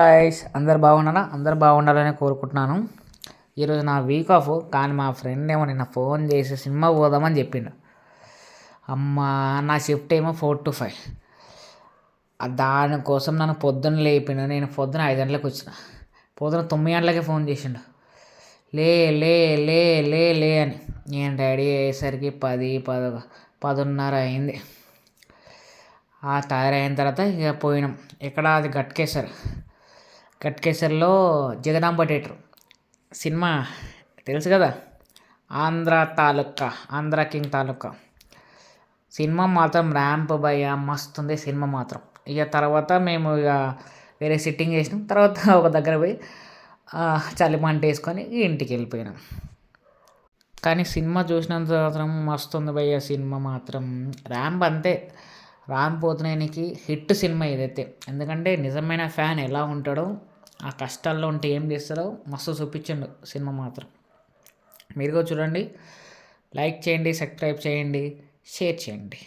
Guys అందరు బాగున్నారా? అందరు బాగుండాలని కోరుకుంటున్నాను. ఈరోజు నా వీక్ ఆఫ్, కానీ మా ఫ్రెండ్ ఏమో నిన్న ఫోన్ చేసి సినిమా పోదామని చెప్పిండు. అమ్మ, నా షిఫ్ట్ ఏమో 4 to 5. దానికోసం నన్ను పొద్దున్న లేపిండు. నేను పొద్దున 5 గంటలకు వచ్చిన. పొద్దున 9 గంటలకే ఫోన్ చేసిండు. లే లే లే లే లే అని. నేను రెడీ అయ్యేసరికి 10:30 అయింది. ఆ తయారైన తర్వాత ఇక పోయినాం. ఎక్కడ? అది గట్కేసర్లో జగదాంబ థియేటర్. సినిమా తెలుసు కదా, ఆంధ్ర కింగ్ తాలూకా. సినిమా మాత్రం ర్యాంప్ భయ్య మస్తుంది సినిమా మాత్రం. ఇక తర్వాత మేము ఇక వేరే సిట్టింగ్ చేసినాం. తర్వాత ఒక దగ్గర పోయి చలిమంట వేసుకొని ఇంటికి వెళ్ళిపోయినాం. కానీ సినిమా చూసినంత మాత్రం మస్తుంది భయ్య. సినిమా మాత్రం ర్యాంప్ అంతే, రామ్ పోతినేనికి హిట్ సినిమా ఇదైతే. ఎందుకంటే నిజమైన ఫ్యాన్ ఎలా ఉంటాడో, ఆ కష్టాల్లో ఉంటే ఏం చేస్తారో మస్తు చూపించండు సినిమా మాత్రం. మీరు కూడా చూడండి. లైక్ చేయండి, సబ్స్క్రైబ్ చేయండి, షేర్ చేయండి.